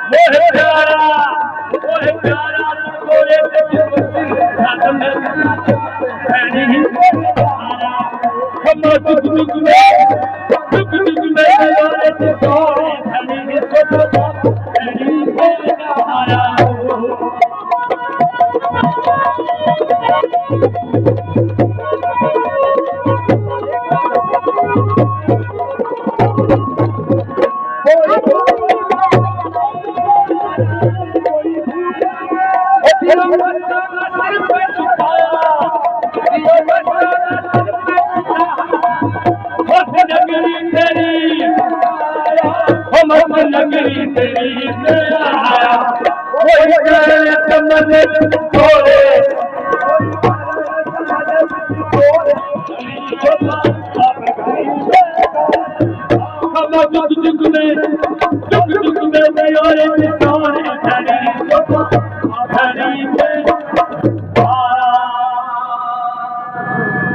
मोहे प्यारा गोरे हम दुख दुख में यारे ते तोरे धनी सोचो तेरी मेरा नगरी तेरी आया कोई करे तमने तोरे हम दुख दुख में यारे तारे धनी